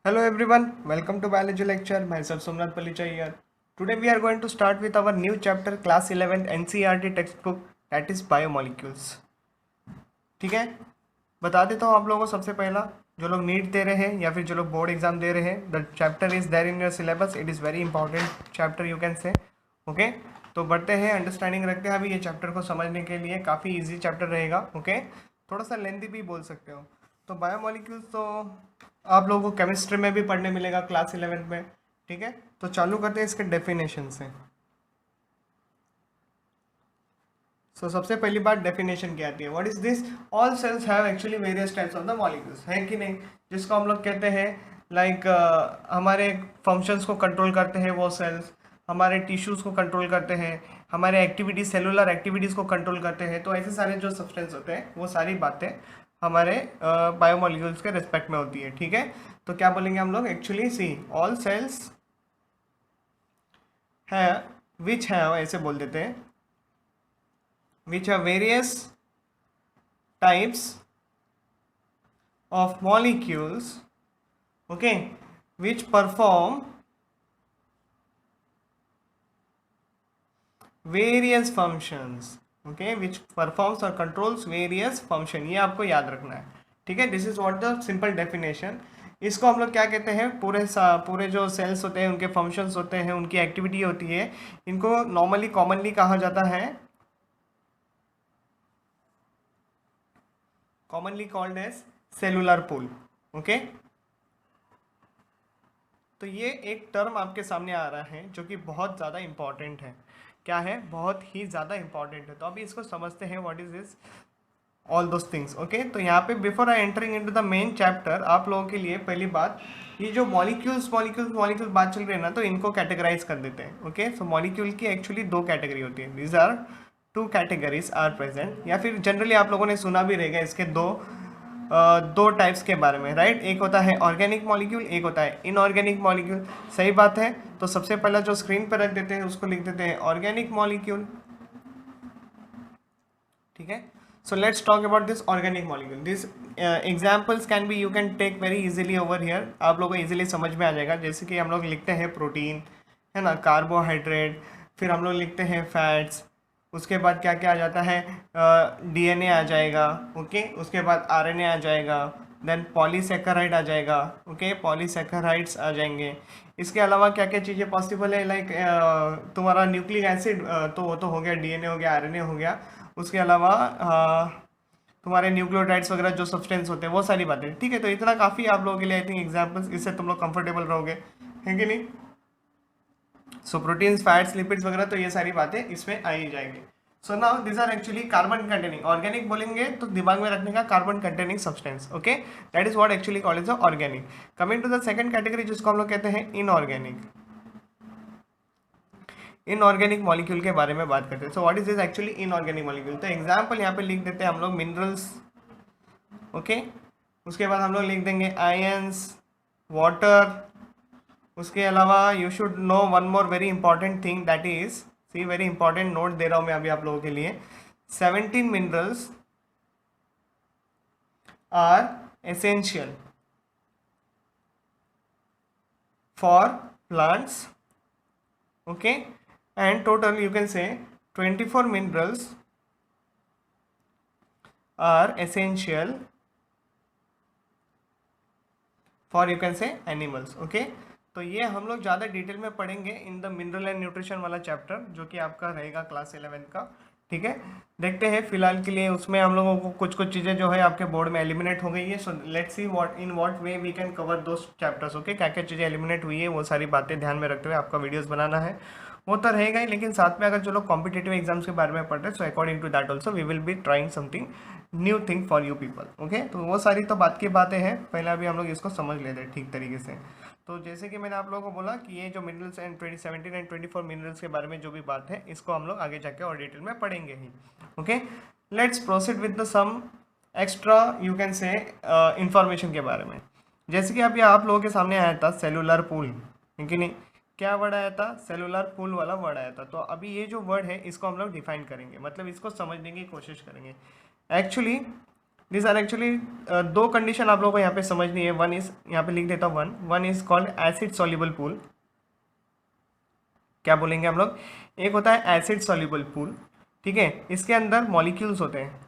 Hello everyone, welcome to biology lecture. Myself Somnath Palicha here. Today we are going to start with our new chapter class 11th NCERT textbook that is biomolecules. ठीक है, बता देता हूँ आप लोगों को सबसे पहला जो लोग नीट दे रहे हैं या फिर जो लोग बोर्ड एग्जाम दे रहे हैं the chapter is there in your syllabus. It is very important chapter you can say. Okay, तो बढ़ते हैं, अंडरस्टैंडिंग रखते हैं. अभी ये चैप्टर को समझने के लिए काफ़ी इजी चैप्टर रहेगा. ओके, थोड़ा सा लेंथी भी बोल सकते हो. तो बायोमोलिक्यूल्स तो आप लोगों को केमिस्ट्री में भी पढ़ने मिलेगा क्लास 11 में. ठीक है, तो चालू करते हैं इसके डेफिनेशन से. सबसे पहली बात डेफिनेशन क्या आती है. What is this. All cells have actually various types of the molecules, है कि नहीं, जिसको हम लोग कहते हैं लाइक हमारे फंक्शंस को कंट्रोल करते हैं वो सेल्स, हमारे टिश्यूज़ को कंट्रोल करते हैं, हमारे एक्टिविटीज सेलुलर एक्टिविटीज़ को कंट्रोल करते हैं. तो ऐसे सारे जो सब्सटेंस होते हैं वो सारी बातें हमारे बायोमोलिक्यूल्स के रिस्पेक्ट में होती है. ठीक है, तो क्या बोलेंगे हम लोग एक्चुअली. सी ऑल सेल्स है विच है, ऐसे बोल देते हैं, which are various types of molecules, okay, which perform various functions, okay, which performs or controls various function. ये आपको याद रखना है. ठीक है, this is what the simple definition. इसको हम लोग क्या कहते हैं, पूरे जो सेल्स होते हैं उनके फंक्शंस होते हैं, उनकी एक्टिविटी होती है, इनको नॉर्मली कॉमनली कहा जाता है, commonly called as cellular pool. Okay, तो ये एक टर्म आपके सामने आ रहा है जो कि बहुत ज़्यादा इंपॉर्टेंट है. क्या है, बहुत ही ज़्यादा इंपॉर्टेंट है. तो अभी इसको समझते हैं what is this all those things. Okay, तो यहाँ पे before I entering into the main chapter, आप लोगों के लिए पहली बात, ये जो मॉलिक्यूल्स बात चल रही है ना, तो इनको कैटेगराइज कर देते हैं. ओके, सो मॉलिक्यूल की एक्चुअली दो कैटेगरी होती है. These are two categories are present, या फिर जनरली आप लोगों ने सुना भी रहेगा इसके दो टाइप्स के बारे में, राइट. एक होता है ऑर्गेनिक मॉलिक्यूल, एक होता है इनऑर्गेनिक मॉलिक्यूल. सही बात है. तो सबसे पहला जो स्क्रीन पर रख देते हैं उसको लिख देते हैं ऑर्गेनिक मॉलिक्यूल. ठीक है, so let's talk about this organic molecule. These examples can be, you can take very easily over here. आप लोगों को easily समझ में आ जाएगा. जैसे कि हम लोग लिखते हैं प्रोटीन, है ना, कार्बोहाइड्रेट, फिर हम लोग लिखते हैं फैट्स, उसके बाद क्या क्या आ जाता है, डीएनए आ जाएगा. ओके, उसके बाद आरएनए आ जाएगा, देन पॉलीसेकेराइड आ जाएगा. ओके, पॉलीसेकेराइड्स आ जाएंगे. इसके अलावा क्या क्या चीज़ें पॉसिबल है, लाइक तुम्हारा न्यूक्लिक एसिड, तो वो तो हो गया, डीएनए हो गया, आरएनए हो गया. उसके अलावा तुम्हारे न्यूक्लियोटाइड्स वगैरह जो सब्सटेंस होते हैं, वो सारी बातें. ठीक है, तो इतना काफ़ी आप लोगों के लिए आई थिंक एग्जाम्पल्स, इससे तुम लोग कंफर्टेबल रहोगे, है कि नहीं. सो प्रोटीन्स, फैट्स, लिपिड्स वगैरह, तो ये सारी बातें इसमें आ ही जाएंगी. So now this are actually carbon containing. Organic बोलेंगे तो दिमाग में रखने का carbon containing substance. Okay, that is what actually called as organic. Coming to the second category जिसको हम लोग कहते हैं इनऑर्गेनिक. इनऑर्गेनिक मॉलिक्यूल के बारे में बात करते हैं. So what is this actually inorganic molecule. तो एग्जांपल यहाँ पे लिख देते हैं हम लोग मिनरल्स. ओके, उसके बाद हम लोग लिख देंगे आयंस, वाटर. उसके अलावा you should know one more very important thing, that is, see very important note दे रहा हूँ मैं अभी आप लोगों के लिए. 17 minerals are essential for plants. Okay, and total you can say 24 minerals are essential for you can say animals. okay, तो ये हम लोग ज़्यादा डिटेल में पढ़ेंगे in the mineral and nutrition वाला चैप्टर जो कि आपका रहेगा क्लास 11 का. ठीक है, देखते हैं फिलहाल के लिए उसमें हम लोगों को कुछ कुछ चीज़ें जो है आपके बोर्ड में एलिमिनेट हो गई है. So let's see what in what way we can cover those chapters. Okay, क्या क्या चीज़ें एलिमिनेट हुई है वो सारी बातें ध्यान में रखते हुए आपका वीडियोस बनाना है, वो तो रहेगा ही. लेकिन साथ में अगर जो लोग कॉम्पिटेटिव एग्जाम्स के बारे में पढ़ रहे हैं, so according to that also we will be trying something new thing for you people. Okay, तो वो सारी तो बात की बातें हैं, पहले अभी हम लोग इसको समझ लेते हैं ठीक तरीके से. तो जैसे कि मैंने आप लोगों को बोला कि ये जो मिनरल्स एंड 2017 एंड 24 मिनरल्स के बारे में जो भी बात है, इसको हम लोग आगे जाके और डिटेल में पढ़ेंगे ही. Okay, let's proceed with the some extra you can say information के बारे में. जैसे कि अभी आप लोगों के सामने आया था सेलुलर पूल, है कि नहीं. क्या वर्ड आया था, सेलुलर पूल वाला वर्ड आया था. तो अभी ये जो वर्ड है इसको हम लोग डिफाइन करेंगे, मतलब इसको समझने की कोशिश करेंगे. एक्चुअली दिस आर एक्चुअली दो कंडीशन आप लोगों को यहाँ पे समझनी है। वन इज, यहाँ पे लिख देता हूँ, one is called acid soluble pool. क्या बोलेंगे हम लोग, एक होता है एसिड सॉल्युबल पूल, ठीक है, इसके अंदर मॉलिक्यूल्स होते हैं।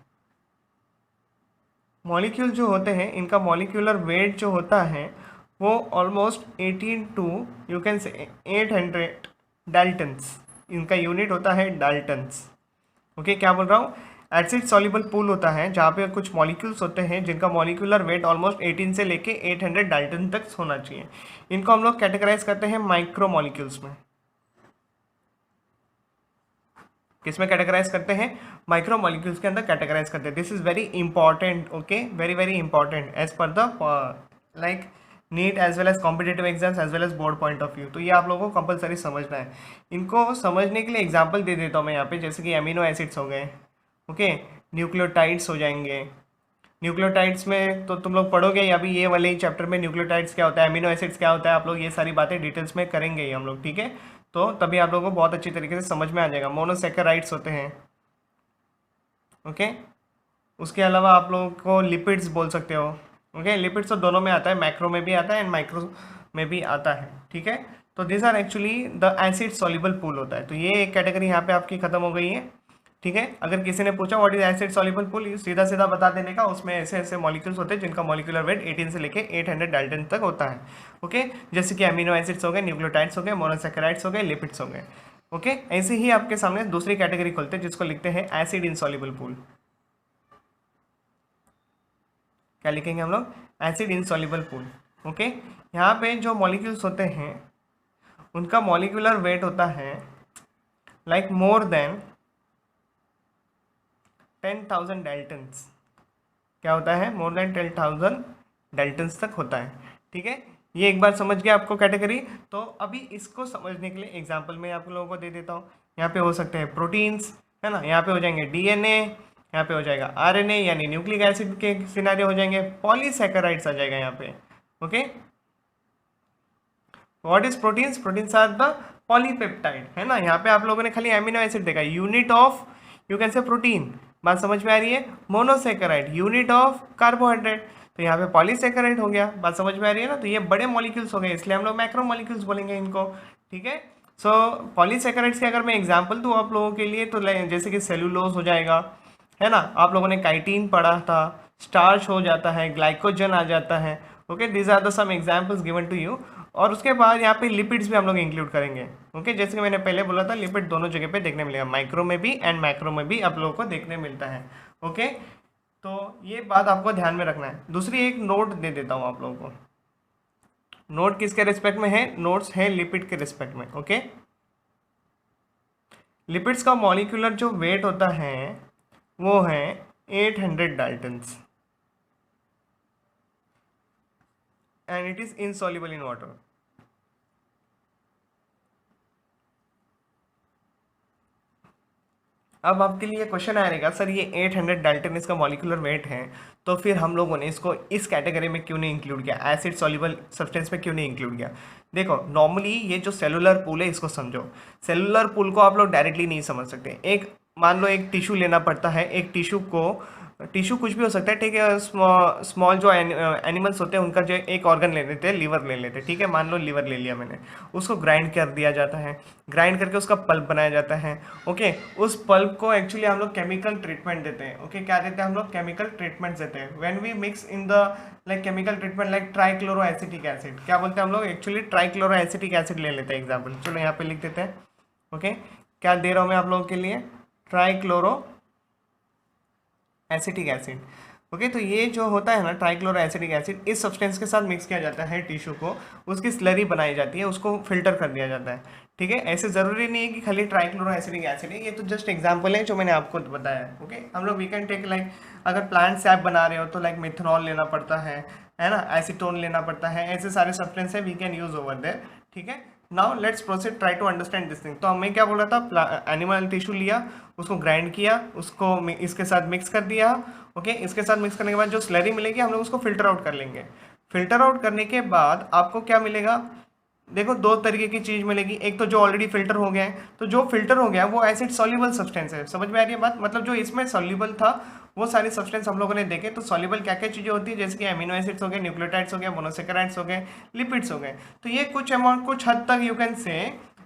मॉलिक्यूल जो होते हैं इनका मॉलिक्यूलर वेट जो होता है वो ऑलमोस्ट 18 टू यू कैन से 800 डाल्टन्स, इनका यूनिट होता है डाल्टन्स। ओके, क्या बोल रहा हूँ, एसिड सॉल्युबल पूल होता है जहाँ पे कुछ मॉलिक्यूल्स होते हैं जिनका मॉलिक्यूलर वेट ऑलमोस्ट 18 से लेके 800 डाल्टन तक होना चाहिए। इनको हम लोग कैटेगराइज करते हैं माइक्रो मॉलिक्यूल्स में। किसमें कैटेगराइज करते हैं, माइक्रो मॉलिक्यूल्स के अंदर कैटेगराइज करते हैं। This is very important, okay, very very important as per the like NEET as well as competitive exams as well as board point of view. तो ये आप लोगों को कंपलसरी समझना है। इनको समझने के लिए एग्जाम्पल दे देता हूँ मैं यहाँ पे, जैसे कि अमीनो एसिड्स हो गए, ओके, न्यूक्लियोटाइड्स हो जाएंगे। न्यूक्लियोटाइड्स में तो तुम लोग पढ़ोगे, या भी ये वाले चैप्टर में न्यूक्लियोटाइड्स क्या होता है, अमीनो एसिड्स क्या होता है, आप लोग ये सारी बातें डिटेल्स में करेंगे ही हम लोग, ठीक है। तो तभी आप लोगों को बहुत अच्छी तरीके से समझ में आ जाएगा। मोनोसैकेराइड्स होते हैं, ओके। उसके अलावा आप लोगों को लिपिड्स बोल सकते हो, ओके। लिपिड्स तो दोनों में आता है, मैक्रो में भी आता है एंड माइक्रो में भी आता है, ठीक है। तो this are actually the acid soluble pool होता है। तो ये एक कैटेगरी यहाँ पे आपकी खत्म हो गई है, ठीक है। अगर किसी ने पूछा what is acid soluble pool, सीधा सीधा बता देने का, उसमें ऐसे ऐसे मॉलिक्यूल्स होते हैं जिनका मॉलिक्यूलर वेट 18 से लेके 800 डाल्टन तक होता है, ओके। जैसे कि अमीनो एसिड्स हो गए, न्यूक्लियोटाइड्स हो गए, मोनोसैकेराइड्स हो गए, लिपिड्स हो गए, ओके। ऐसे ही आपके सामने दूसरी कैटेगरी खोलते हैं जिसको लिखते हैं एसिड इनसॉल्युबल पूल। क्या लिखेंगे हम लोग, एसिड इनसॉल्युबल पूल, ओके। यहाँ पे जो मॉलिक्यूल्स होते हैं उनका मॉलिक्यूलर वेट होता है लाइक मोर देन 10,000 डाल्टन्स। क्या होता है, मोर देन 10,000 डाल्टन्स तक होता है, ठीक है। ये एक बार समझ गया आपको कैटेगरी। तो अभी इसको समझने के लिए एग्जांपल मैं आप लोगों को दे देता हूँ। यहाँ पे हो सकते हैं प्रोटीन्स, है ना, यहाँ पे हो जाएंगे डीएनए, यहाँ पे हो जाएगा आरएनए यानी न्यूक्लिक एसिड के सिनारियो हो जाएंगे, पॉलीसैकेराइड्स आ जाएगा यहाँ पे, okay. What is proteins, proteins are the polypeptide, है ना। यहाँ पे आप लोगों ने खाली एमिनो एसिड देखा, unit of you can say protein, बात समझ में आ रही है। मोनोसैकेराइड यूनिट ऑफ कार्बोहाइड्रेट, तो यहाँ पे पॉलीसैकेराइड हो गया, बात समझ में आ रही है ना। तो ये बड़े मॉलिक्यूल्स हो गए, इसलिए हम लोग मैक्रो मॉलिक्यूल्स बोलेंगे इनको, ठीक है। सो पॉलीसैकेराइड्स के अगर मैं एग्जांपल दूँ आप लोगों के लिए, तो जैसे कि सेलुलोज हो जाएगा, है ना, आप लोगों ने काइटिन पढ़ा था, स्टार्च हो जाता है, ग्लाइकोजन आ जाता है, okay. These are the some examples given to you. और उसके बाद यहाँ पे लिपिड्स भी हम लोग इंक्लूड करेंगे, ओके। जैसे कि मैंने पहले बोला था, लिपिड दोनों जगह पे देखने मिलेगा, माइक्रो में भी एंड मैक्रो में भी आप लोगों को देखने मिलता है, ओके। तो ये बात आपको ध्यान में रखना है। दूसरी एक नोट दे देता हूँ आप लोगों को। नोट किसके रिस्पेक्ट में है, नोट्स है लिपिड के रिस्पेक्ट में, ओके। लिपिड्स का मॉलिक्यूलर जो वेट होता है वो है 800 Dalton's and it is insoluble in water. अब आपके लिए क्वेश्चन आएगा, सर ये 800 डाल्टन इसका मॉलिक्यूलर वेट है, तो फिर हम लोगों ने इसको इस कैटेगरी में क्यों नहीं इंक्लूड किया, एसिड सॉल्युबल सब्सटेंस में क्यों नहीं इंक्लूड किया। देखो नॉर्मली ये जो सेलुलर पूल है इसको समझो, सेलुलर पूल को आप लोग डायरेक्टली नहीं समझ सकते। एक मान लो एक टिश्यू लेना पड़ता है, एक टिश्यू को, टिश्यू कुछ भी हो सकता है, ठीक है। स्मॉल जो एनिमल्स होते हैं उनका जो एक ऑर्गन ले लेते हैं, लीवर ले लेते हैं, ठीक है। मान लो लीवर ले लिया मैंने, उसको ग्राइंड कर दिया जाता है, ग्राइंड करके उसका पल्प बनाया जाता है, ओके। उस पल्प को एक्चुअली हम लोग केमिकल ट्रीटमेंट देते हैं, ओके। क्या देते हैं हम लोग, केमिकल ट्रीटमेंट देते हैं। When we mix in the like chemical treatment like trichloroacetic acid, क्या बोलते हैं हम लोग, एक्चुअली ट्राइक्लोरोएसिटिक एसिड ले लेते हैं एग्जाम्पल। चलो यहाँ पे लिख देते हैं, ओके। क्या दे रहा हूँ मैं आप लोगों के लिए, ट्राइक्लोरो एसिटिक एसिड, ओके। तो ये जो होता है ना ट्राइक्लोरो एसिटिक एसिड, इस सब्सटेंस के साथ मिक्स किया जाता है टिश्यू को, उसकी स्लरी बनाई जाती है, उसको फिल्टर कर दिया जाता है, ठीक है। ऐसे ज़रूरी नहीं है कि खाली ट्राइक्लोरो एसिटिक एसिड है, ये तो जस्ट एग्जांपल है जो मैंने आपको बताया है, ओके। हम लोग वी कैन टेक लाइक अगर प्लांट से आप बना रहे हो तो लाइक मिथनॉल लेना पड़ता है ना, एसीटोन लेना पड़ता है, ऐसे सारे सब्सटेंस है we can use over there, ठीक है। Now let's proceed, try to understand this thing. तो मैं क्या बोल रहा था, एनिमल टिश्यू लिया, उसको ग्राइंड किया, उसको इसके साथ मिक्स कर दिया, ओके। इसके साथ मिक्स करने के बाद जो स्लरी मिलेगी हम लोग उसको फिल्टर आउट कर लेंगे। फिल्टर आउट करने के बाद आपको क्या मिलेगा, देखो दो तरीके की चीज़ मिलेगी। एक तो जो ऑलरेडी फिल्टर हो गया है, तो जो फिल्टर हो गया वो एसिड सॉल्युबल सब्सटेंस है, समझ में आ रही है बात, मतलब जो इसमें सॉल्युबल था वो सारी सब्सटेंस हम लोगों ने देखे। तो सॉल्युबल क्या क्या चीज़ें होती है, जैसे कि अमीनो एसिड्स हो गए, न्यूक्लियोटाइड्स हो गए, मोनोसेकेराइड्स हो गए, लिपिड्स हो गए। तो ये कुछ अमाउंट, कुछ हद तक you can say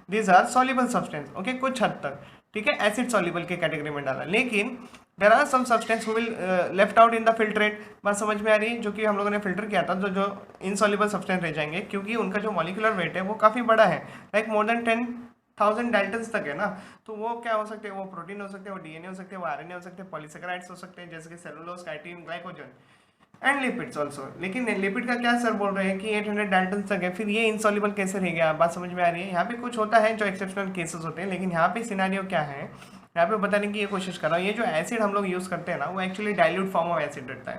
these are soluble substance, okay, कुछ हद तक, ठीक है, एसिड सॉल्युबल के कैटेगरी में डाला। लेकिन there are some substance who will left out in the filtrate. बात समझ में आ रही है, जो कि हम लोगों ने फिल्टर किया था, जो इनसॉल्युबल सब्सटेंस रह जाएंगे, क्योंकि उनका जो मॉलिक्यूलर वेट है वो काफ़ी बड़ा है, लाइक मोर देन 10,000 डाल्टन्स तक है ना। तो वो क्या हो सकते हैं, वो प्रोटीन हो सकते हैं, वो डीएनए हो सकते हैं, वो आरएनए हो सकते हैं, पॉलीसेकेराइड्स हो सकते हैं, जैसे कि cellulose, chitin, glycogen and lipids also. लेकिन लिपिड का क्या सर बोल रहे हैं कि 800 डाल्टन तक है, फिर ये इनसॉल्युबल कैसे रह गया? बात समझ में आ रही है। यहाँ पे कुछ होता है जो एक्सेप्शनल केसेस होते हैं, लेकिन यहाँ पे सिनेरियो क्या है, यहाँ पे बताने की ये कोशिश कर रहा हूँ। ये जो एसिड हम लोग यूज़ करते हैं ना, वो actually dilute form of acid रहता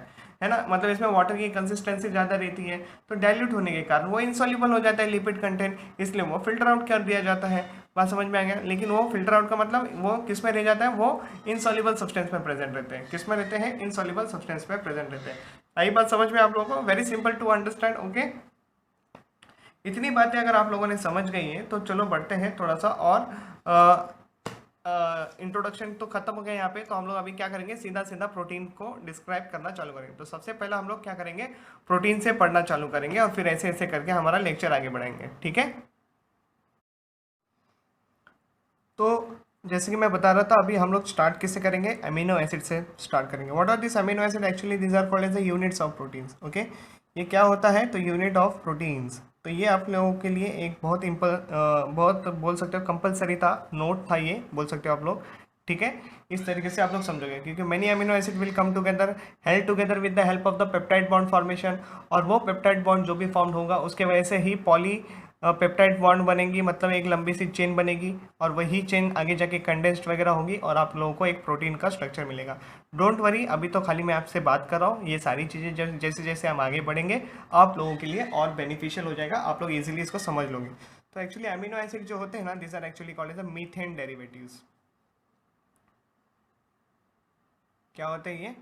है ना, मतलब इसमें वाटर की कंसिस्टेंसी ज़्यादा रहती है, तो डाइल्यूट होने के कारण वो इनसॉल्युबल हो जाता है लिपिड कंटेंट, इसलिए वो फिल्टर आउट कर दिया जाता है। बात समझ में आ गया। लेकिन वो फिल्टर आउट का मतलब वो किस में रह जाता है, वो इनसॉल्युबल सब्सटेंस में प्रेजेंट रहते हैं। किस में रहते हैं? इनसॉल्युबल सब्सटेंस में प्रेजेंट रहते हैं। आई बात समझ में आप लोगों को? Very simple to understand, okay. इतनी बातें अगर आप लोगों ने समझ गई हैं तो चलो बढ़ते हैं थोड़ा सा और इंट्रोडक्शन तो खत्म हो गया यहाँ पे। तो हम लोग अभी क्या करेंगे, सीधा सीधा प्रोटीन को डिस्क्राइब करना चालू करेंगे। तो सबसे पहला हम लोग क्या करेंगे, प्रोटीन से पढ़ना चालू करेंगे और फिर ऐसे ऐसे करके हमारा लेक्चर आगे बढ़ाएंगे, ठीक है। तो जैसे कि मैं बता रहा था, अभी हम लोग स्टार्ट किससे करेंगे, अमीनो एसिड से स्टार्ट करेंगे। What are this amino acid? Actually these are called as the units of proteins, okay. ये क्या होता है? तो यूनिट ऑफ प्रोटीन्स। तो ये आप लोगों के लिए एक बहुत बहुत बोल सकते हो कंपलसरी था, नोट था, ये बोल सकते हो आप लोग, ठीक है। इस तरीके से आप लोग समझोगे, क्योंकि many amino acid will come together, held together with the help of the peptide bond formation. और वो पेप्टाइड बॉन्ड जो भी फॉर्म होगा उसके वजह से ही पॉली पेप्टाइड बॉन्ड बनेगी, मतलब एक लंबी सी चेन बनेगी, और वही चेन आगे जाके कंडेंस्ड वगैरह होगी और आप लोगों को एक प्रोटीन का स्ट्रक्चर मिलेगा। डोंट वरी, अभी तो खाली मैं आपसे बात कर रहा हूँ। ये सारी चीज़ें जैसे जैसे हम आगे बढ़ेंगे आप लोगों के लिए और बेनिफिशियल हो जाएगा, आप लोग इजीली इसको समझ लोगे। तो एक्चुअली अमीनो एसिड जो होते हैं ना, this are actually called as the methane derivatives. क्या होते हैं ये?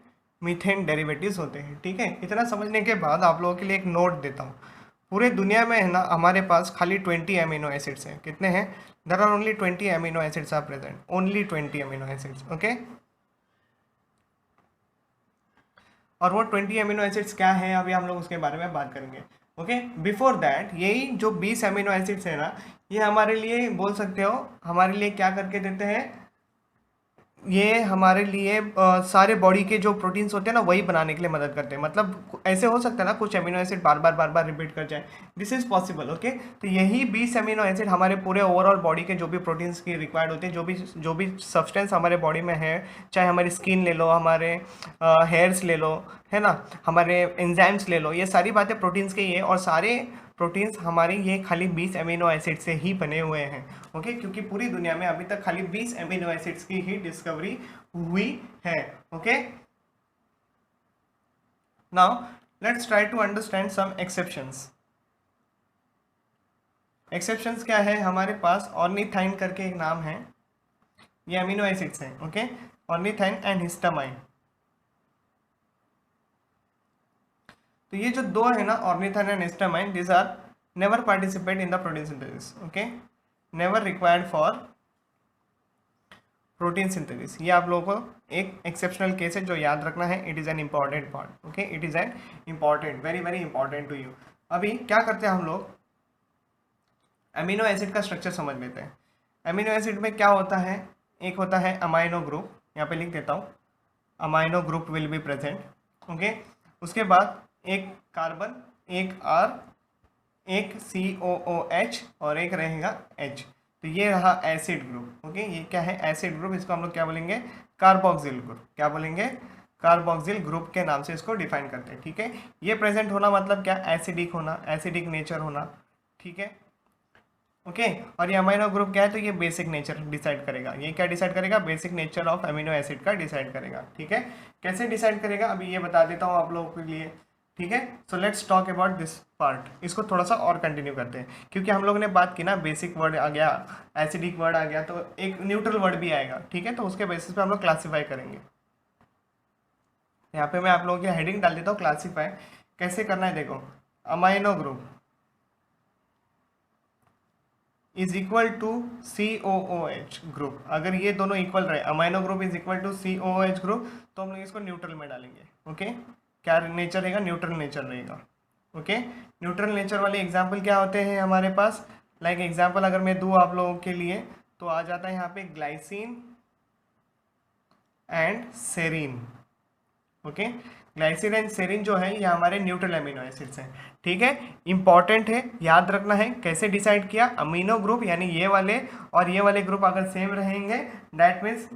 मीथेन डेरिवेटिव्स होते हैं, ठीक है। इतना समझने के बाद आप लोगों के लिए एक नोट देता हूँ। पूरे दुनिया में है ना, हमारे पास खाली 20 अमीनो एसिड्स हैं। कितने हैं? There are only 20 amino acids are present, only 20 amino acids, okay. और वो 20 अमीनो एसिड्स क्या है, अभी हम लोग उसके बारे में बात करेंगे, ओके। बिफोर दैट, यही जो 20 अमीनो एसिड्स है ना, ये हमारे लिए बोल सकते हो, हमारे लिए क्या करके देते हैं, ये हमारे लिए सारे बॉडी के जो प्रोटीन्स होते हैं ना, वही बनाने के लिए मदद करते हैं। मतलब ऐसे हो सकता है ना, कुछ अमीनो एसिड बार बार रिपीट कर जाए, दिस इज पॉसिबल, ओके। तो यही 20 अमीनो एसिड हमारे पूरे ओवरऑल बॉडी के जो भी प्रोटीन्स की रिक्वायर्ड होते हैं, जो भी सब्सटेंस हमारे बॉडी में है, चाहे हमारी स्किन ले लो, हमारे हेयर्स ले लो, है ना, हमारे एंजाइम्स ले लो, ये सारी बातें प्रोटीन्स के ही है। और सारे प्रोटीन्स हमारे ये खाली 20 अमीनो एसिड से ही बने हुए हैं, ओके। क्योंकि पूरी दुनिया में अभी तक खाली 20 अमीनो एसिड्स की ही डिस्कवरी हुई है, okay. Now let's try to understand some exceptions. Exceptions क्या है हमारे पास? ऑर्निथाइन करके एक नाम है, ये अमीनो एसिड्स हैं, ओके। Ornithine and histamine. तो ये जो दो है ना, ornithine and histamine, this are never participate in the protein synthesis, okay, never required for protein synthesis. ये आप लोगों को एक एक्सेप्शनल केस है जो याद रखना है। It is an important part, okay, it is an important, very very important to you. अभी क्या करते हैं हम लोग, अमीनो एसिड का स्ट्रक्चर समझ लेते हैं। अमीनो एसिड में क्या होता है? एक होता है अमाइनो ग्रुप, यहाँ पे लिख देता हूँ, amino group will be present, okay. उसके बाद एक कार्बन, एक आर, एक COOH और एक रहेगा H। तो ये रहा एसिड ग्रुप, ओके। ये क्या है? Acid group. इसको हम लोग क्या बोलेंगे? Carboxyl group. क्या बोलेंगे? कार्बोक्सिल ग्रुप के नाम से इसको डिफाइन करते हैं, ठीक है। ये प्रेजेंट होना मतलब क्या? एसिडिक होना, एसिडिक नेचर होना, ठीक है, ओके। और ये अमीनो ग्रुप क्या है? तो ये बेसिक नेचर डिसाइड करेगा। ये क्या डिसाइड करेगा? Basic nature of amino acid का डिसाइड करेगा, ठीक है। कैसे डिसाइड करेगा अभी ये बता देता हूँ आप लोगों के लिए, ठीक है। So let's talk about this part. इसको थोड़ा सा और कंटिन्यू करते हैं, क्योंकि हम लोगों ने बात की ना, बेसिक वर्ड आ गया, एसिडिक वर्ड आ गया, तो एक न्यूट्रल वर्ड भी आएगा, ठीक है। तो उसके बेसिस पे हम लोग क्लासीफाई करेंगे। यहाँ पे मैं आप लोगों की हेडिंग डाल देता हूँ, क्लासीफाई कैसे करना है। देखो, amino group, is equal to COOH group, अगर ये दोनों इक्वल रहे, amino group is equal to COOH group, तो हम लोग इसको न्यूट्रल में डालेंगे। ओके, क्या नेचर रहेगा? न्यूट्रल नेचर रहेगा। ओके, न्यूट्रल नेचर वाले एग्जाम्पल क्या होते हैं हमारे पास? लाइक एग्जाम्पल अगर मैं दूँ आप लोगों के लिए, तो आ जाता है यहाँ पे glycine and serine. Okay, glycine and serine जो है ये हमारे न्यूट्रल अमीनो एसिड्स हैं। ठीक है, इंपॉर्टेंट है, याद रखना है। कैसे डिसाइड किया? अमीनो ग्रुप यानी ये वाले और ये वाले ग्रुप अगर सेम रहेंगे, दैट मीन्स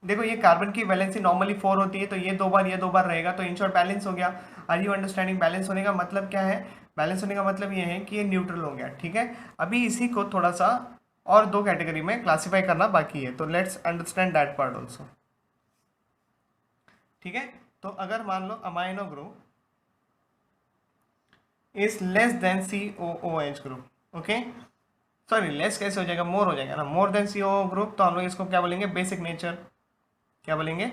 देखो ये कार्बन की वैलेंसी नॉर्मली 4 होती है, तो ये 2 बार ये 2 बार रहेगा, तो इन शॉर्ट बैलेंस हो गया। Are you understanding? बैलेंस होने का मतलब क्या है? बैलेंस होने का मतलब ये है कि ये न्यूट्रल हो गया। ठीक है, अभी इसी को थोड़ा सा और 2 कैटेगरी में क्लासीफाई करना बाकी है, तो let's understand that part also. ठीक है, तो अगर मान लो amino group is less than COOH group, okay, sorry less कैसे हो जाएगा? मोर हो जाएगा ना, मोर देन COO ग्रुप, तो हम लोग इसको क्या बोलेंगे? Basic nature. क्या बोलेंगे?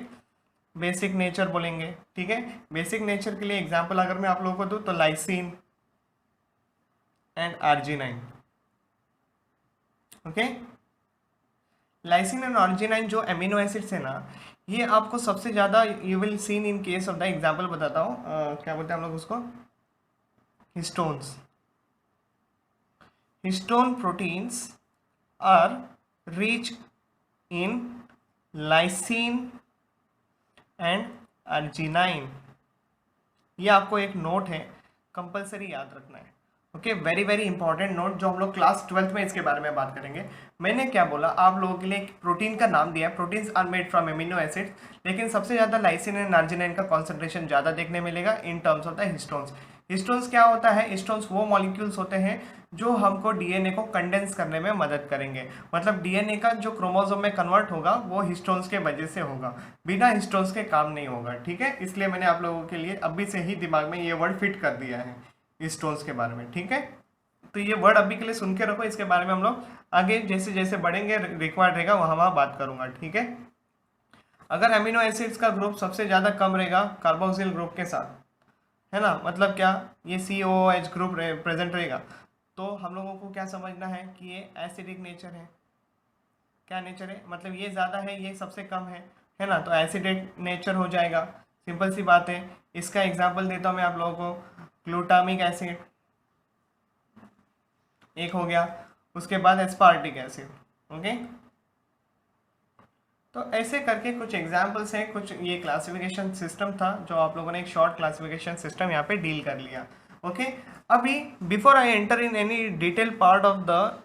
बेसिक नेचर बोलेंगे। ठीक है, बेसिक नेचर के लिए एग्जांपल अगर मैं आप लोगों को दूं तो lysine and arginine. Okay, lysine and arginine जो एमिनो एसिड्स है ना, ये आपको सबसे ज़्यादा you will seen in case of the example बताता हूँ, क्या बोलते हैं हम लोग उसको? Histones. Histone proteins are rich in lysine and arginine. ये आपको एक नोट है, कंपलसरी याद रखना है। Okay, very very important note, जो हम लोग क्लास 12th में इसके बारे में बात करेंगे। मैंने क्या बोला आप लोगों के लिए? एक प्रोटीन का नाम दिया है, proteins are made from amino acids, लेकिन सबसे ज़्यादा लाइसिन एंड अर्जिनाइन का कॉन्सेंट्रेशन ज़्यादा देखने मिलेगा in terms of the histones. Histones क्या होता है? हिस्टोन्स वो मॉलिक्यूल्स होते हैं जो हमको डीएनए को कंडेंस करने में मदद करेंगे। मतलब डीएनए का जो क्रोमोसोम में कन्वर्ट होगा वो हिस्टोन्स के वजह से होगा, बिना हिस्टोन्स के काम नहीं होगा। ठीक है, इसलिए मैंने आप लोगों के लिए अभी से ही दिमाग में ये वर्ड फिट कर दिया है हिस्टोन्स के बारे में। ठीक है, तो ये वर्ड अभी के लिए सुन के रखो, इसके बारे में हम लोग आगे जैसे जैसे बढ़ेंगे रिक्वायर्ड रहेगा वहाँ वहाँ बात करूंगा। ठीक है, अगर अमीनो एसिड्स का ग्रुप सबसे ज़्यादा कम रहेगा कार्बोक्सिल ग्रुप के साथ, है ना, मतलब क्या? ये COOH ग्रुप प्रेजेंट रहेगा, तो हम लोगों को क्या समझना है कि ये एसिडिक नेचर है। क्या नेचर है? मतलब ये ज़्यादा है, ये सबसे कम है ना, तो एसिडिक नेचर हो जाएगा। सिंपल सी बात है। इसका एग्जाम्पल देता हूँ मैं आप लोगों को, ग्लूटामिक एसिड एक हो गया, उसके बाद एस्पार्टिक एसिड। ओके, तो ऐसे करके कुछ एग्जाम्पल्स हैं, कुछ ये क्लासिफिकेशन सिस्टम था जो आप लोगों ने एक शॉर्ट क्लासिफिकेशन सिस्टम यहाँ पे डील कर लिया। ओके, अभी before I enter in any detail part of the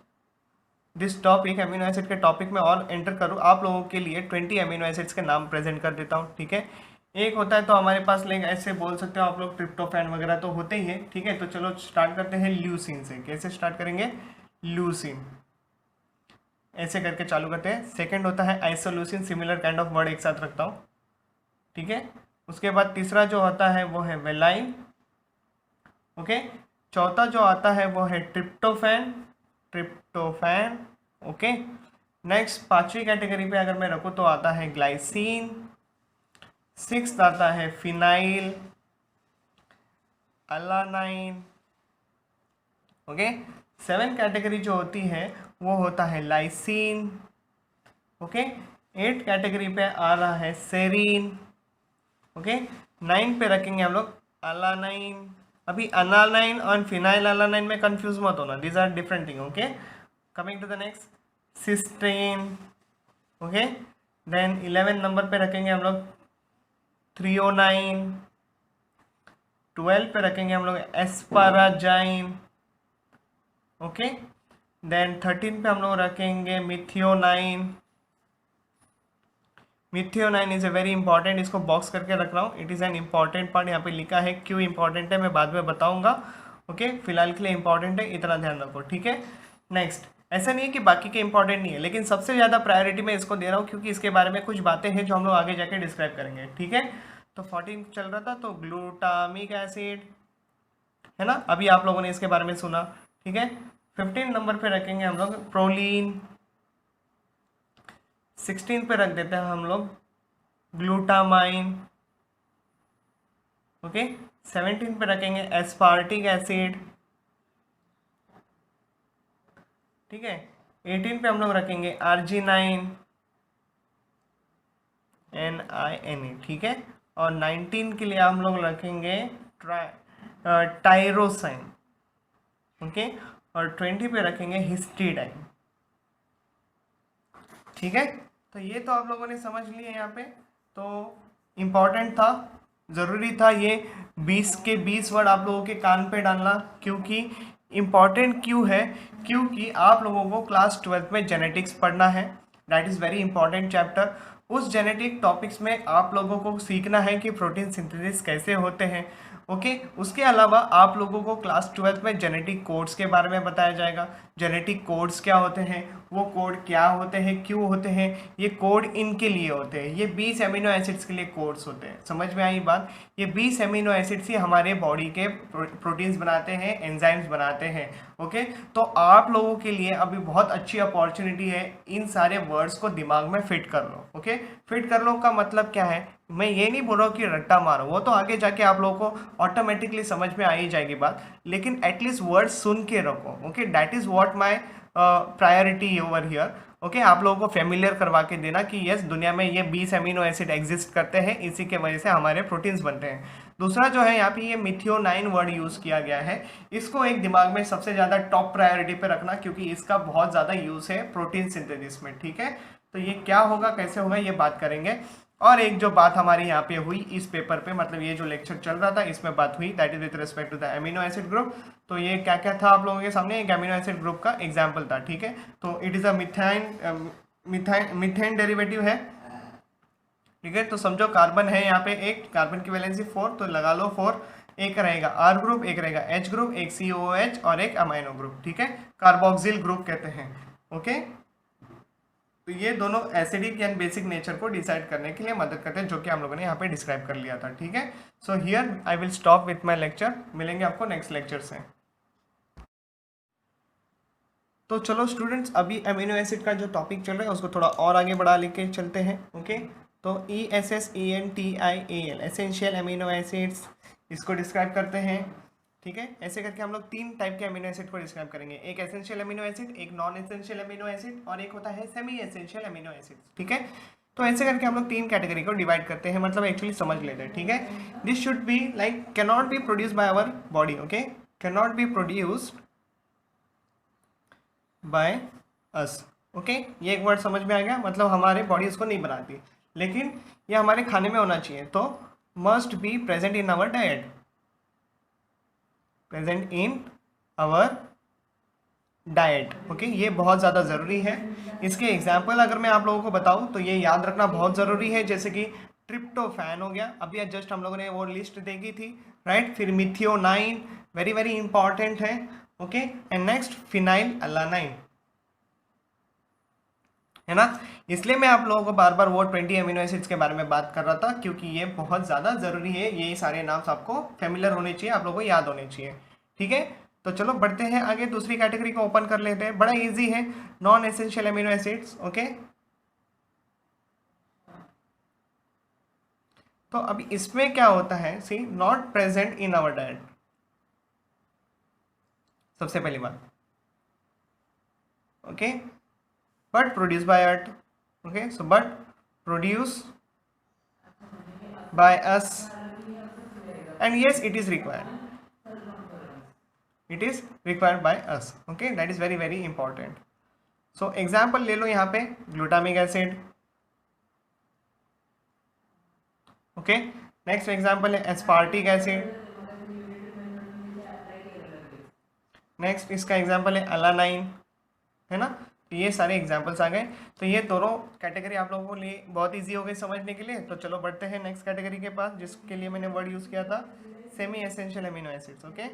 this topic, amino acid के टॉपिक में और एंटर करूँ, आप लोगों के लिए 20 अमीनो एसिड्स के नाम प्रेजेंट कर देता हूँ। ठीक है, एक होता है तो हमारे पास लाइक ऐसे बोल सकते हो आप लोग, ट्रिप्टोफैन वगैरह तो होते ही है। ठीक है, तो चलो स्टार्ट करते हैं ल्यूसिन से। कैसे स्टार्ट करेंगे? ल्यूसिन ऐसे करके चालू करते हैं। सेकंड होता है isoleucine, similar kind of word एक साथ रखता हूँ। ठीक है, उसके बाद तीसरा जो होता है वो है वेलाइन। ओके, चौथा जो आता है वो है ट्रिप्टोफैन, ट्रिप्टोफैन। ओके, नेक्स्ट पांचवी कैटेगरी पे अगर मैं रखूँ तो आता है ग्लाइसिन। सिक्स्थ आता है phenyl alanine. Okay, seven category जो होती है वो होता है लाइसिन। ओके, एट कैटेगरी पे आ रहा है सेरीन। ओके, 9 पे रखेंगे हम लोग अलानाइन। अभी अलानाइन और फिनाइल अलानाइन में कंफ्यूज मत होना, these are different thing. Okay, coming to the next cysteine. Okay, then 11 number पे रखेंगे हम लोग थ्रियोनाइन। 12 पे रखेंगे हम लोग एस्पाराजाइन। ओके, देन 13 पे हम लोग रखेंगे methionine. Methionine is a very important, इसको बॉक्स करके रख रहा हूँ, it is an important part. यहाँ पे लिखा है, क्यों इंपॉर्टेंट है मैं बाद में बताऊंगा। ओके, फिलहाल के लिए इंपॉर्टेंट है, इतना ध्यान रखो। ठीक है, नेक्स्ट, ऐसा नहीं है कि बाकी के इंपॉर्टेंट नहीं है, लेकिन सबसे ज़्यादा प्रायोरिटी मैं इसको दे रहा हूँ क्योंकि इसके बारे में कुछ बातें हैं जो हम लोग आगे जाके डिस्क्राइब करेंगे। ठीक है, तो 14 चल रहा था तो ग्लूटामिक एसिड, है ना, अभी आप लोगों ने इसके बारे में सुना। ठीक है, 15 नंबर पे रखेंगे हम लोग प्रोलीन। 16 पे रख देते हैं हम लोग ग्लूटामाइन। ओके, 17 पे रखेंगे एस्पार्टिक एसिड। ठीक है, 18 पे हम लोग रखेंगे Arginine, NINE, ठीक है। और 19 के लिए हम लोग रखेंगे टायरोसाइन, ओके। और 20 पे रखेंगे हिस्टीडाइन, ठीक है। तो ये तो आप लोगों ने समझ लिया यहाँ पे। तो इम्पॉर्टेंट था, ज़रूरी था ये 20 के 20 वर्ड आप लोगों के कान पे डालना, क्योंकि इम्पॉर्टेंट क्यों है, क्योंकि आप लोगों को क्लास 12th में जेनेटिक्स पढ़ना है। That is very important chapter. उस जेनेटिक टॉपिक्स में आप लोगों को सीखना है कि प्रोटीन सिंथेसिस कैसे होते हैं, ओके। उसके अलावा आप लोगों को क्लास 12th में जेनेटिक कोड्स के बारे में बताया जाएगा। जेनेटिक कोड्स क्या होते हैं, वो कोड क्या होते हैं, क्यों होते हैं, ये कोड इनके लिए होते हैं। ये 20 एमिनो एसिड्स के लिए कोड्स होते हैं। समझ में आई बात? ये 20 एमिनो एसिड्स ही हमारे बॉडी के प्रोटीन्स बनाते हैं, एंजाइम्स बनाते हैं, ओके। तो आप लोगों के लिए अभी बहुत अच्छी अपॉर्चुनिटी है, इन सारे वर्ड्स को दिमाग में फिट कर लो, ओके। फिट कर लो का मतलब क्या है, मैं ये नहीं बोल रहा हूँ कि रट्टा मारो, वो तो आगे जाके आप लोगों को ऑटोमेटिकली समझ में आ ही जाएगी बात, लेकिन एटलीस्ट वर्ड सुन के रखो, okay. That is what my priority over here, okay. आप लोगों को फेमिलियर करवा के देना कि यस, दुनिया में ये 20 अमीनो एसिड एग्जिस्ट करते हैं, इसी के वजह से हमारे प्रोटीन्स बनते हैं। दूसरा जो है यहाँ पे ये मिथियोनाइन वर्ड यूज़ किया गया है, इसको एक दिमाग में सबसे ज़्यादा टॉप प्रायोरिटी पे रखना, क्योंकि इसका बहुत ज़्यादा यूज़ है प्रोटीन सिंथेसिस में, ठीक है। तो ये क्या होगा, कैसे होगा, ये बात करेंगे। और एक जो बात हमारी यहाँ पे हुई इस पेपर पे, मतलब ये जो लेक्चर चल रहा था इसमें बात हुई, that is with respect to the amino acid group. तो ये क्या क्या था आप लोगों के सामने, एक अमीनो एसिड ग्रुप का एग्जाम्पल था, ठीक है। तो इट इज़ अ मिथाइन डेरिवेटिव है, ठीक है। तो समझो कार्बन है यहाँ पे एक, कार्बन की वैलेंसी 4, तो लगा लो 4। एक रहेगा R ग्रुप, एक रहेगा H ग्रुप, एक COOH और एक अमाइनो ग्रुप, ठीक है। कार्बोक्सिल ग्रुप कहते हैं, ओके। तो ये दोनों एसिडिक एंड बेसिक नेचर को डिसाइड करने के लिए मदद करते हैं, जो कि हम लोगों ने यहाँ पे डिस्क्राइब कर लिया था, ठीक है। So here I will stop with my lecture, मिलेंगे आपको नेक्स्ट लेक्चर से। तो चलो स्टूडेंट्स, अभी अमीनो एसिड का जो टॉपिक चल रहा है उसको थोड़ा और आगे बढ़ा लेके चलते हैं, ओके। तो ESSENTIAL, एसेंशियल अमीनो एसिड्स, इसको डिस्क्राइब करते हैं, ठीक है। ऐसे करके हम लोग 3 टाइप के अमीनो एसिड को डिस्क्राइब करेंगे, एक एसेंशियल अमीनो एसिड, एक नॉन एसेंशियल अमीनो एसिड और एक होता है सेमी एसेंशियल अमीनो एसिड, ठीक है। तो ऐसे करके हम लोग 3 कैटेगरी को डिवाइड करते हैं, मतलब एक्चुअली समझ लेते हैं, ठीक है। This should be like can not be produced by our body, okay, can not be produced by us, okay. ये एक वर्ड समझ में आ गया, मतलब हमारे बॉडी इसको नहीं बनाती, लेकिन ये हमारे खाने में होना चाहिए, तो must be present in our diet, present in our diet, okay. ये बहुत ज़्यादा ज़रूरी है। इसके एग्जाम्पल अगर मैं आप लोगों को बताऊं तो ये याद रखना बहुत ज़रूरी है, जैसे कि ट्रिप्टोफैन हो गया, अभी जस्ट हम लोगों ने वो लिस्ट देखी थी, राइट। फिर मिथियोनाइन, वेरी वेरी इंपॉर्टेंट है, okay. And next phenyl alanine, है ना। इसलिए मैं आप लोगों को बार बार वो 20 अमीनो एसिड्स के बारे में बात कर रहा था, क्योंकि ये बहुत ज़्यादा ज़रूरी है, ये सारे नाम्स आपको फेमिलियर होने चाहिए, आप लोगों को याद होने चाहिए, ठीक है। तो चलो बढ़ते हैं आगे, दूसरी कैटेगरी को ओपन कर लेते हैं, बड़ा इजी है, non essential amino acids, okay. तो अभी इसमें क्या होता है, see not present in our diet, सबसे पहली बात, okay. But produce by earth, okay. So but produce by us, and yes, it is required, it is required by us, okay, that is very very important. So example ले लो यहाँ पे glutamic acid, okay. Next example है aspartic acid, next इसका example है alanine, है ना। तो ये सारे एग्जाम्पल्स आ गए। तो ये दोनों कैटेगरी आप लोगों के लिए बहुत इजी हो गई समझने के लिए। तो चलो बढ़ते हैं नेक्स्ट कैटेगरी के पास, जिसके लिए मैंने वर्ड यूज़ किया था semi essential amino acids, okay.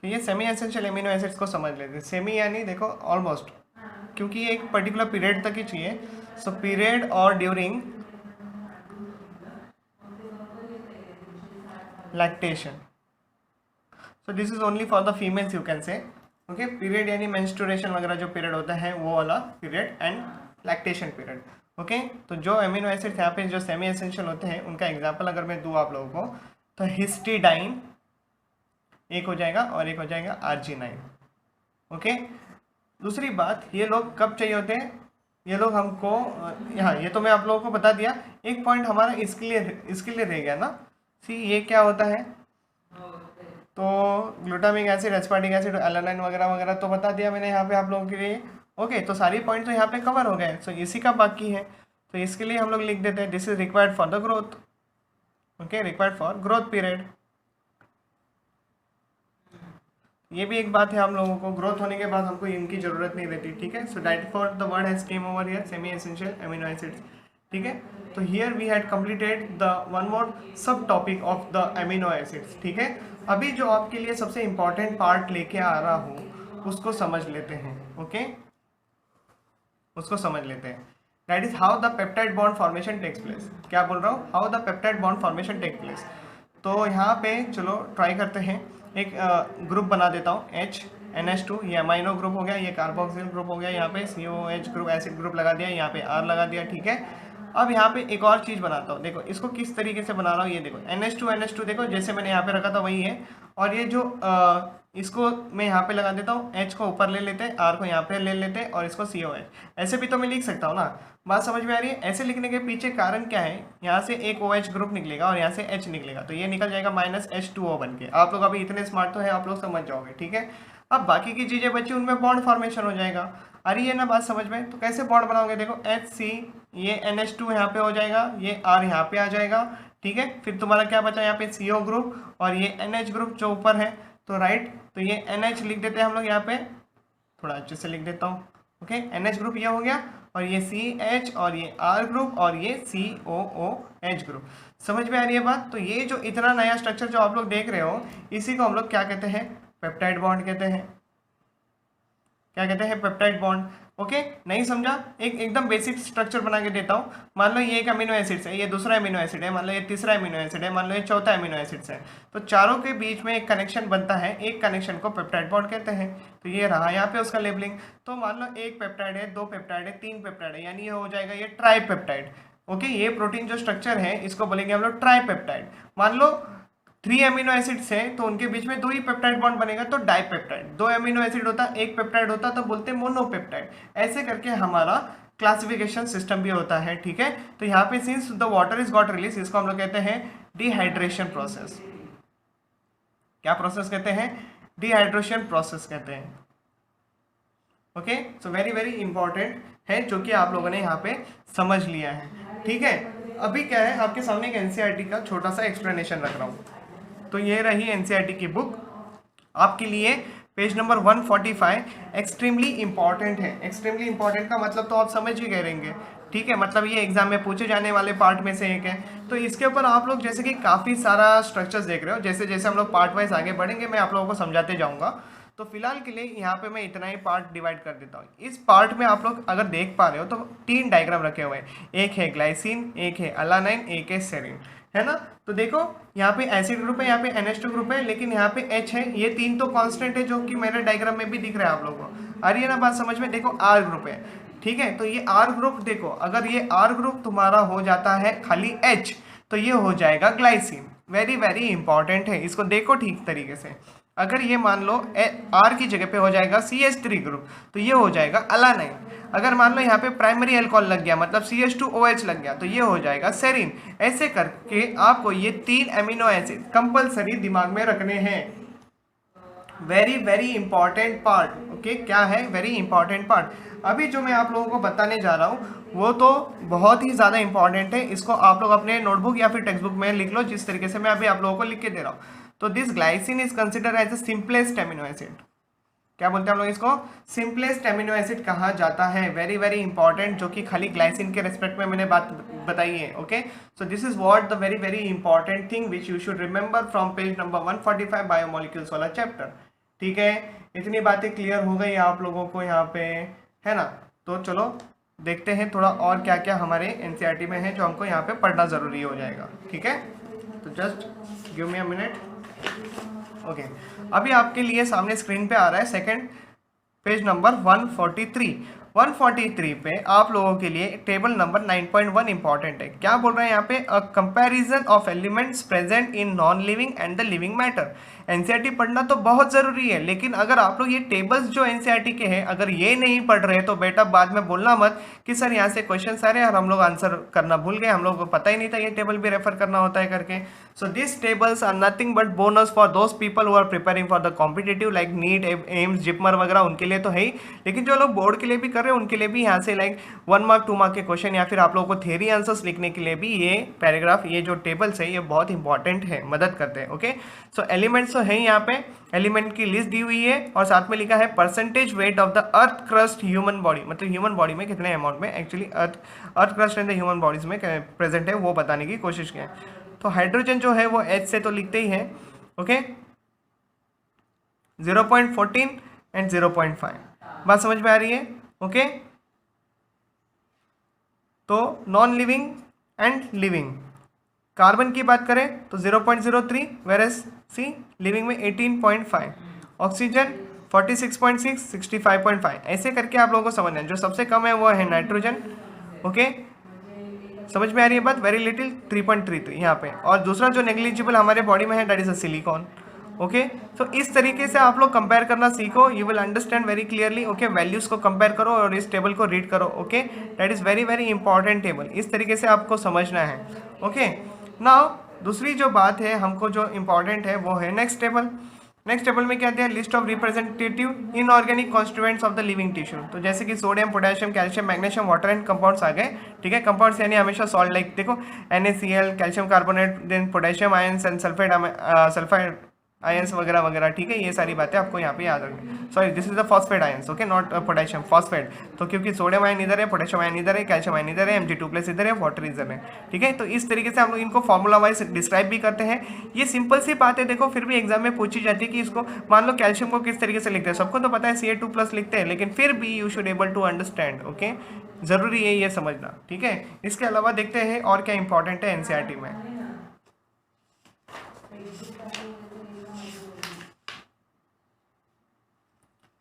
तो ये सेमी एसेंशियल अमीनो एसिड्स को समझ लेते हैं। सेमी यानी देखो ऑलमोस्ट, क्योंकि ये एक पर्टिकुलर पीरियड तक ही चाहिए। सो पीरियड और during lactation, so this is only for the females you can say, okay. Period यानी मेंस्ट्रुएशन वगैरह जो पीरियड होता है वो वाला period, and lactation period, okay. तो जो अमीनो एसिड्स यहाँ पे जो सेमी एसेंशियल होते हैं उनका एग्जांपल अगर मैं दूँ आप लोगों को, तो हिस्टीडाइन, एक हो जाएगा और एक हो जाएगा Arginine। ओके, दूसरी बात, ये लोग कब चाहिए होते हैं, ये लोग हमको यहाँ, ये तो मैं आप लोगों को बता दिया। एक पॉइंट हमारा इसके लिए रह गया ना, सी ये क्या होता है, तो glutamic acid, aspartic acid, alanine वगैरह वगैरह तो बता दिया मैंने यहाँ पे आप लोगों के लिए। ओके, तो सारी पॉइंट तो यहाँ पे कवर हो गए। सो इसी का बाकी है, तो इसके लिए हम लोग लिख देते हैं this is required for the growth. Okay, required for growth period. ये भी एक बात है, हम लोगों को ग्रोथ होने के बाद हमको इनकी जरूरत नहीं रहती, ठीक है। So diet for the word has came over here, semi essential amino acids, ठीक है। तो here we had completed the one more sub topic of the amino acids, ठीक है। अभी जो आपके लिए सबसे इंपॉर्टेंट पार्ट लेके आ रहा हूँ उसको समझ लेते हैं। ओके, उसको समझ लेते हैं। That is how the peptide bond formation takes place. क्या बोल रहा हूँ, how the peptide bond formation take place. तो यहाँ पे चलो ट्राई करते हैं, एक ग्रुप बना देता हूँ H NH2, ये अमाइनो ग्रुप हो गया, ये कार्बोक्सिल ग्रुप हो गया, यहाँ पे COH ग्रुप एसिड ग्रुप लगा दिया, यहाँ पे R लगा दिया, ठीक है। अब यहाँ पे एक और चीज़ बनाता हूँ, देखो इसको किस तरीके से बना रहा हूँ, ये देखो NH2 देखो जैसे मैंने यहाँ पे रखा था वही है, और ये जो इसको मैं यहाँ पे लगा देता हूँ, H को ऊपर ले लेते हैं, R को यहाँ पे ले लेते हैं और इसको COH, ऐसे भी तो मैं लिख सकता हूँ ना। बात समझ में आ रही है। ऐसे लिखने के पीछे कारण क्या है, यहाँ से एक OH ग्रुप निकलेगा और यहाँ से H निकलेगा, तो ये निकल जाएगा -H2O बन के। आप लोग अभी इतने स्मार्ट तो है, आप लोग समझ जाओगे, ठीक है। अब बाकी की चीज़ें बची, उनमें बॉन्ड फॉर्मेशन हो जाएगा। अरे ये ना बात समझ में, तो कैसे बॉन्ड बनाओगे, देखो HC, ये NH2 यहाँ पे हो जाएगा, ये R यहाँ पे आ जाएगा, ठीक है। फिर तुम्हारा क्या बचा यहाँ पे CO ग्रुप और ये NH ग्रुप जो ऊपर है, तो राइट, तो ये NH लिख देते हैं हम लोग यहाँ पे, थोड़ा अच्छे से लिख देता हूँ। ओके, NH ग्रुप ये हो गया, और ये CH और ये R ग्रुप और ये COOH ग्रुप। समझ में आ रही है बात। तो ये जो इतना नया स्ट्रक्चर जो आप लोग देख रहे हो, इसी को हम लोग क्या कहते हैं, पेप्टाइड बॉन्ड कहते हैं। क्या कहते हैं, पेप्टाइड बॉन्ड। ओके, नहीं समझा, एकदम बेसिक स्ट्रक्चर बना के देता हूँ। मान लो ये एक अमीनो एसिड है, ये दूसरा अमीनो एसिड है, मान लो ये तीसरा अमीनो एसिड है, मान लो ये चौथा अमीनो एसिड है, तो चारों के बीच में एक कनेक्शन बनता है, एक कनेक्शन को पेप्टाइड बॉन्ड कहते हैं। तो ये रहा यहाँ पे उसका लेबलिंग। तो मान लो एक पेप्टाइड है, दो पेप्टाइड है, तीन पेप्टाइड है, यानी ये हो जाएगा ये ट्राईपेप्टाइड। ओके, ये प्रोटीन जो स्ट्रक्चर है इसको बोलेंगे हम लोग ट्राईपेप्टाइड। मान लो 3 अमीनो एसिड्स हैं, तो उनके बीच में 2 ही पेप्टाइड बॉन्ड बनेगा, तो डाइपेप्टाइड। 2 अमीनो एसिड होता, एक पेप्टाइड होता, तो बोलते हैं मोनोपेप्टाइड। ऐसे करके हमारा क्लासिफिकेशन सिस्टम भी होता है, ठीक है। तो यहाँ पे since the water is got release, इसको हम लोग कहते हैं डिहाइड्रेशन प्रोसेस। क्या प्रोसेस कहते हैं, डिहाइड्रेशन प्रोसेस कहते हैं। Okay, so very very important है, जो कि आप लोगों ने यहाँ पे समझ लिया है, ठीक है। अभी क्या है, आपके सामने एक एनसीईआरटी का छोटा सा एक्सप्लेनेशन रख रहा हूँ। तो ये रही एनसीईआरटी की बुक आपके लिए, पेज नंबर 145 एक्सट्रीमली इंपॉर्टेंट है। एक्सट्रीमली इंपॉर्टेंट का मतलब तो आप समझ ही गए रहेंगे, ठीक है। मतलब ये एग्जाम में पूछे जाने वाले पार्ट में से एक है। तो इसके ऊपर आप लोग जैसे कि काफ़ी सारा स्ट्रक्चर्स देख रहे हो, जैसे जैसे हम लोग पार्ट वाइज आगे बढ़ेंगे मैं आप लोगों को समझाते जाऊँगा। तो फिलहाल के लिए यहाँ पे मैं इतना ही पार्ट डिवाइड कर देता हूँ। इस पार्ट में आप लोग अगर देख पा रहे हो तो 3 डायग्राम रखे हुए हैं, एक है ग्लाइसिन, एक है अलानाइन, एक है सेरीन, है ना। तो देखो यहाँ पे एसिड ग्रुप है, यहाँ पे NH2 ग्रुप है, लेकिन यहाँ पे H है। ये 3 तो कांस्टेंट है, जो कि मेरे डायग्राम में भी दिख रहा है आप लोगों को। आ रही है ना बात समझ में। देखो R ग्रुप है, ठीक है। तो ये R ग्रुप देखो, अगर ये R ग्रुप तुम्हारा हो जाता है खाली H, तो ये हो जाएगा ग्लाइसिन। वेरी वेरी इंपॉर्टेंट है, इसको देखो ठीक तरीके से। अगर ये मान लो R की जगह पे हो जाएगा CH3 ग्रुप, तो ये हो जाएगा अलानाइन। अगर मान लो यहाँ पे प्राइमरी अल्कोहल लग गया, मतलब CH2OH लग गया, तो ये हो जाएगा सेरीन। ऐसे करके आपको ये 3 अमीनो एसिड कंपल्सरी दिमाग में रखने हैं। Very very important part. Okay, क्या है, वेरी इंपॉर्टेंट पार्ट। अभी जो मैं आप लोगों को बताने जा रहा हूँ वो तो बहुत ही ज़्यादा इंपॉर्टेंट है। इसको आप लोग अपने नोटबुक या फिर टेक्स्ट बुक में लिख लो, जिस तरीके से मैं अभी आप लोगों को लिख के दे रहा हूँ। तो this glycine is consider as a simplest amino acid. क्या बोलते हैं हम लोग इसको, सिंपलेस्ट अमीनो एसिड कहा जाता है। वेरी वेरी इंपॉर्टेंट, जो कि खाली ग्लाइसिन के रेस्पेक्ट में मैंने बात बताई है। Okay, so this is what the very very important thing which you should remember from page number 145 biomolecules वाला चैप्टर, ठीक है। इतनी बातें क्लियर हो गई आप लोगों को यहाँ पे, है ना। तो चलो देखते हैं थोड़ा और क्या क्या हमारे एनसीईआरटी में है जो हमको यहाँ पे पढ़ना ज़रूरी हो जाएगा, ठीक है। तो just give me a minute. Okay, अभी आपके लिए सामने स्क्रीन पे आ रहा है सेकंड पेज नंबर 143। 143 पे आप लोगों के लिए टेबल नंबर 9.1 इंपॉर्टेंट है। क्या बोल रहे हैं यहाँ पे? A comparison of elements present in non living and the living matter. NCERT पढ़ना तो बहुत जरूरी है, लेकिन अगर आप लोग ये टेबल्स जो एनसीईआरटी के हैं अगर ये नहीं पढ़ रहे तो बेटा बाद में बोलना मत कि सर यहाँ से क्वेश्चन आ रहे हैं और हम लोग आंसर करना भूल गए, हम लोग को पता ही नहीं था ये टेबल भी रेफर करना होता है करके। So this tables are nothing but bonus for those people who are preparing for the competitive like NEET, AIIMS, JIPMER वगैरह, उनके लिए तो है ही, लेकिन जो लोग बोर्ड के लिए भी कर रहे हैं उनके लिए भी यहाँ से लाइक 1 मार्क 2 मार्क के क्वेश्चन या फिर आप लोगों को थ्योरी आंसर्स लिखने के लिए भी ये पैराग्राफ, ये जो टेबल्स है ये बहुत इंपॉर्टेंट है, मदद करते हैं। ओके, सो एलिमेंट्स तो है यहाँ पे, एलिमेंट की लिस्ट दी हुई है और साथ में लिखा है percentage weight of the earth crust human body, मतलब ह्यूमन बॉडी में कितने अमाउंट में actually earth crust in the human bodies में प्रेजेंट है वो बताने की कोशिश की है। तो हाइड्रोजन जो है वो H से तो लिखते ही है। ओके, 0.14 एंड 0.5, बात समझ में आ रही है? ओके, तो non living and living, carbon की बात करें तो 0.03, वेरस सी लिविंग में 18.5, ऑक्सीजन 46.6, 65.5, ऐसे करके आप लोगों को समझना है। जो सबसे कम है वो है नाइट्रोजन। ओके, समझ में आ रही है बात? वेरी लिटिल 3.33 यहाँ पे, और दूसरा जो नेग्लिजिबल हमारे बॉडी में है that is a silicon. Okay, तो इस तरीके से आप लोग कंपेयर करना सीखो, you will understand very clearly. Okay, values को कंपेयर करो और इस टेबल को रीड करो। Okay, that is very very important table, इस तरीके से आपको समझना है। ओके, नाउ दूसरी जो बात है हमको जो इंपॉर्टेंट है वो है नेक्स्ट टेबल। नेक्स्ट टेबल में क्या दिया? List of representative inorganic constituents of the living tissue. तो जैसे कि sodium, potassium, calcium, magnesium, water and compounds आ गए। ठीक है, कंपाउंड्स यानी हमेशा सॉल्ट, लाइक देखो NaCl, calcium carbonate, then potassium ions and sulphide ions वगैरह वगैरह। ठीक है, ये सारी बातें आपको यहाँ पे याद रखनी। Sorry, this is the phosphate ions, okay, not potassium, phosphate. तो क्योंकि सोडियम आयन इधर है, पोटेशियम आयन इधर है, कैल्शियम आयन इधर है, Mg2+ इधर है, वाटर इधर है। ठीक है, तो इस तरीके से हम लोग इनको फॉर्मूला वाइज डिस्क्राइब भी करते हैं। ये सिंपल सी बात है, देखो फिर भी एग्जाम में पूछी जाती है कि इसको मान लो कैल्शियम को किस तरीके से लिखते हैं। सबको तो पता है Ca2+ लिखते हैं, लेकिन फिर भी you should able to understand. Okay, जरूरी है ये समझना। ठीक है, इसके अलावा देखते हैं और क्या इंपॉर्टेंट है एनसीईआरटी में।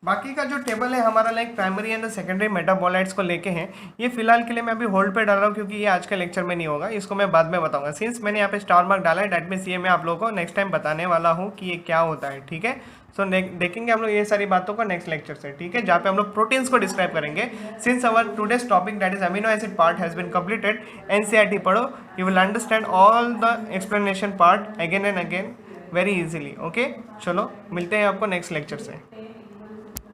बाकी का जो टेबल है हमारा like primary and secondary metabolites को लेके हैं, ये फिलहाल के लिए मैं अभी होल्ड पे डाल रहा हूँ क्योंकि ये आज के लेक्चर में नहीं होगा, इसको मैं बाद में बताऊंगा। सिंस मैंने यहाँ पे स्टार मार्क डाला है डेट मीन्स ये मैं आप लोगों को नेक्स्ट टाइम बताने वाला हूँ कि ये क्या होता है। ठीक है, सो देखेंगे हम लोग ये सारी बातों को नेक्स्ट लेक्चर से। ठीक है, जहाँ पे हम लोग प्रोटीन्स को डिस्क्राइब करेंगे। Since our today's topic that is amino acid part has been completed, NCERT पढ़ो, you will understand all the explanation part again and again very easily. Okay, चलो मिलते हैं आपको नेक्स्ट लेक्चर से।